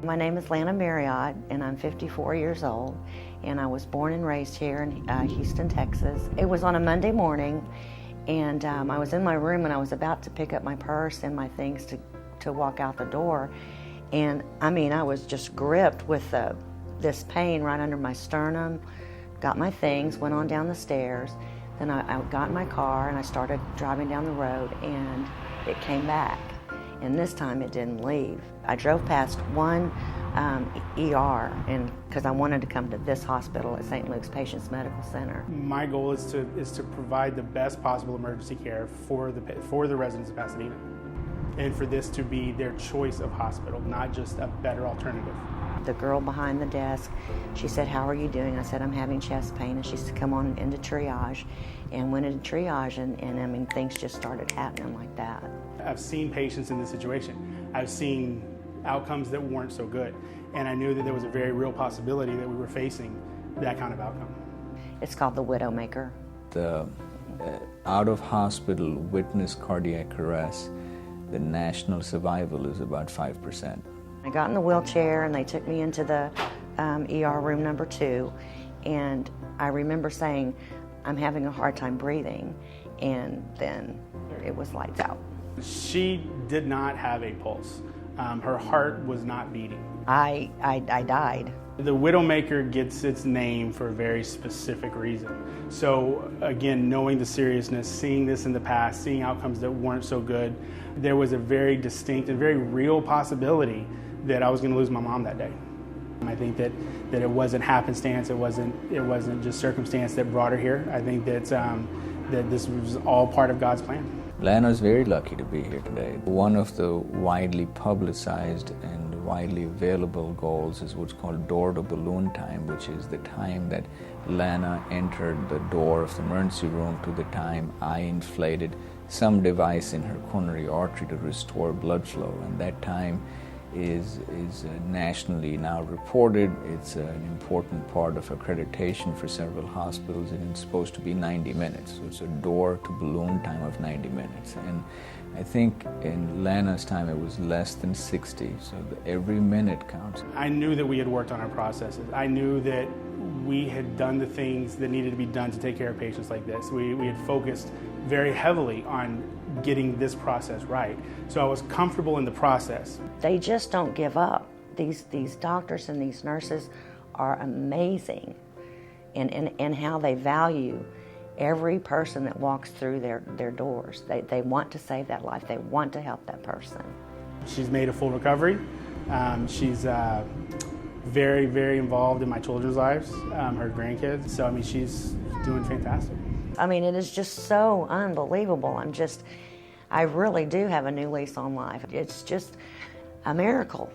My name is Lana Marriott, and I'm 54 years old, and I was born and raised here in Houston, Texas. It was on a Monday morning, and I was in my room and I was about to pick up my purse and my things to walk out the door, and I was just gripped with this pain right under my sternum. Got my things, went on down the stairs, then I got in my car and I started driving down the road, and it came back. And this time it didn't leave. I drove past one ER, and because I wanted to come to this hospital at St. Luke's Patients Medical Center. My goal is to provide the best possible emergency care for the residents of Pasadena, and for this to be their choice of hospital, not just a better alternative. The girl behind the desk, she said, "How are you doing?" I said, "I'm having chest pain," and she said, "Come on into triage," and went into triage, and things just started happening like that. I've seen patients in this situation. I've seen outcomes that weren't so good, and I knew that there was a very real possibility that we were facing that kind of outcome. It's called the Widowmaker. The out-of-hospital witness cardiac arrest, the national survival is about 5%. I got in the wheelchair and they took me into the ER room number 2, and I remember saying, "I'm having a hard time breathing," and then it was lights out. She did not have a pulse. Her heart was not beating. I died. The Widowmaker gets its name for a very specific reason. So again, knowing the seriousness, seeing this in the past, seeing outcomes that weren't so good, there was a very distinct and very real possibility that I was going to lose my mom that day. I think that it wasn't happenstance, it wasn't just circumstance that brought her here. I think that this was all part of God's plan. Lana's very lucky to be here today. One of the widely publicized and widely available goals is what's called door-to-balloon time, which is the time that Lana entered the door of the emergency room to the time I inflated some device in her coronary artery to restore blood flow, and that time is nationally now reported. It's an important part of accreditation for several hospitals, and it's supposed to be 90 minutes. So it's a door-to-balloon time of 90 minutes. And I think in Lana's time it was less than 60, so every minute counts. I knew that we had worked on our processes. I knew that we had done the things that needed to be done to take care of patients like this. We had focused very heavily on getting this process right. So I was comfortable in the process. They just don't give up. These doctors and these nurses are amazing in how they value every person that walks through their doors. They want to save that life. They want to help that person. She's made a full recovery. She's very, very involved in my children's lives, her grandkids. So, she's doing fantastic. It is just so unbelievable. I really do have a new lease on life. It's just a miracle.